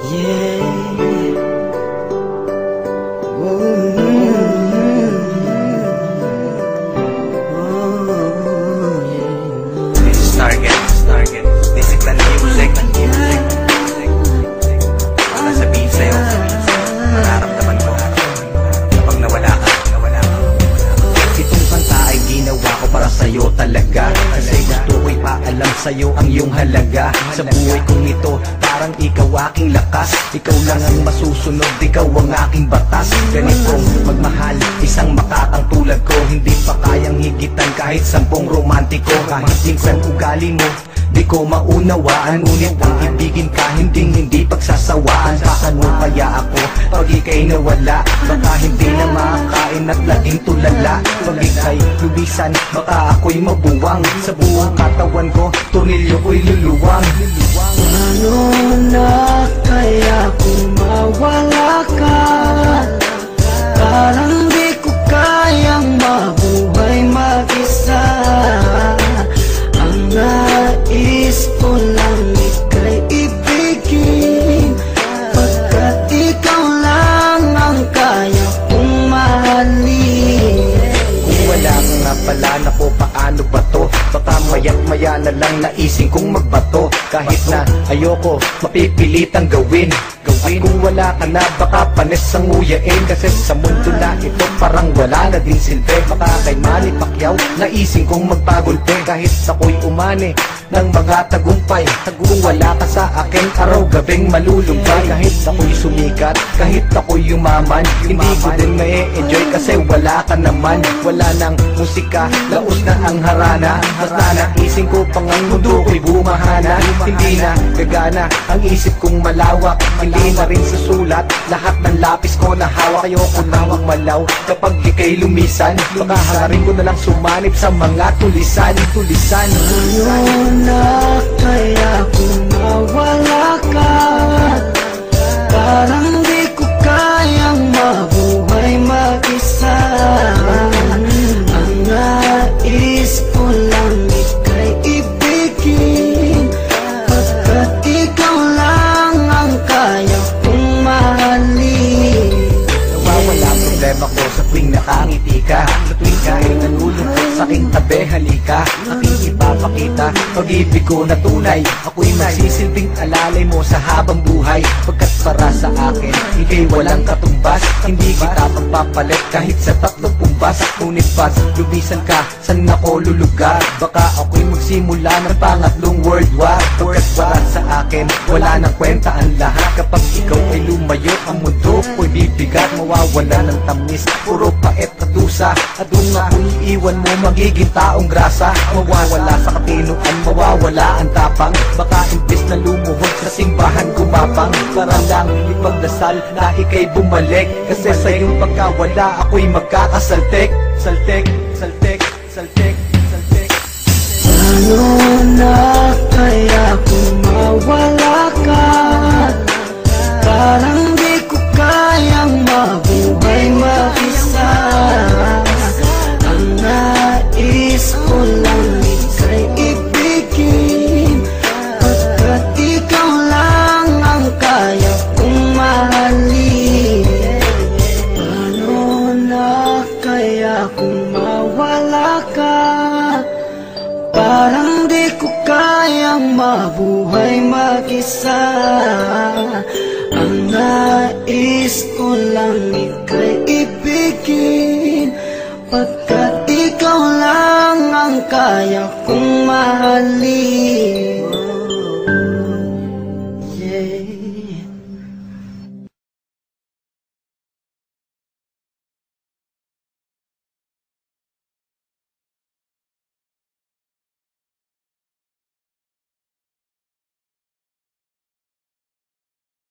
Yeah. This is Target. Discipline music. Ang nasabihin sa'yo, mararamdaman ko kapag nawala ka. Itong kanta ay ginawa ko para sa'yo talaga, kasi gusto ko'y paalam sa'yo ang iyong halaga. Sa buhay kong ito, parang ikaw aking lakas. Ikaw lang ang masusunod, ikaw ang aking batas. Ganitong magmahal, isang makakang tulad ko, hindi pa kayang higitan kahit 10 romantiko. Kahit minsan ugali mo di ko maunawaan, ngunit ang ibigin ka hindi pagsasawaan. Paano kaya ako pag ika'y nawala? Baka hindi na makakain at laging tulala. Pag ika'y lubisan, baka ako'y mabuwang. Sa buong katawan ko, tornilyo ko'y luluwang. Paano na kaya kung mawala ka? Parang di ko kayang mabuhay mag-isa. Ang nais ko lang ika'y ibigin, pagkat ikaw lang ang kaya kong mahalin. Kung wala ka nga pala, naku paano ba to? Baka maya't maya na lang naising kong magbato. Kahit na ayoko, mapipilitang gawin. At kung wala ka na, baka panis ang nguyain. Kasi sa mundo na ito, parang wala na din silbi. Baka kay Manny Pacquiao, naising kong magpagulpe. Kahit ako'y umani ng mga tagumpay, kung wala ka sa akin, araw-gabing malulumbay. Kahit ako'y sumikat, kahit ako'y yumaman, hindi ko din ma-enjoy kasi wala ka naman. Wala nang musika, laos na ang harana. Basta naising ko pang ang mundo ko'y bumahana. Hindi na gagana ang isip kong malawak, hindi na rin sa sulat lahat ng lapis ko na hawak. Ayoko nang malaw kapag ika'y lumisan, baka hangarin ko na lang sumanib sa mga tulisan. Paano na kaya kung mawala ka? Parang di ko kayang mabuhay mag-isa. Ang nais ko lang ika'y ibigin, pagkat ikaw lang ang kaya kong mahalin. Nawawala ang problema ko sa tuwing nakangiti ka, sa tuwing ka'y nalulungkot sa aking tabi, halika. Aking ipapakita pag-ibig ko na tunay. Ako'y magsisilbing alalay mo sa habang buhay, pagkat para sa akin ika'y walang katumbas. Hindi kita pagpapalit kahit sa 30 pumbas. Ngunit pas lubisan ka, saan ako lulugar? Baka ako'y magsimula ng pangatlong world war. Pagkat para sa akin wala nang kwenta ang lahat. Kapag ikaw ay lumayo, ang mundo ko'y bibigat. Mawawala ng tamis, puro pait at dusa. At doon ako'y iiwan mo, magiging taong grasa. Mawawala sa katinuan, mawawala ang tapang. Baka imbis na lumuhod sa simbahan gumapang, para lang ipagdasal na ika'y bumalik. Kasi sa iyong pagkawala, ako'y magkakasaltek. Saltek. Paano na kaya kung mawala ka? Parang di ko kayang mabuhay mag-isa. Ang nais ko lang ika'y ibigin, pagkat ikaw lang ang kaya kong mahalin. Paano na kaya kung mawala ka? Parang di ko kayang mabuhay mag-isa. Ang nais ko lang ika'y ibigin, pagkat ikaw lang ang kaya kong mahalin.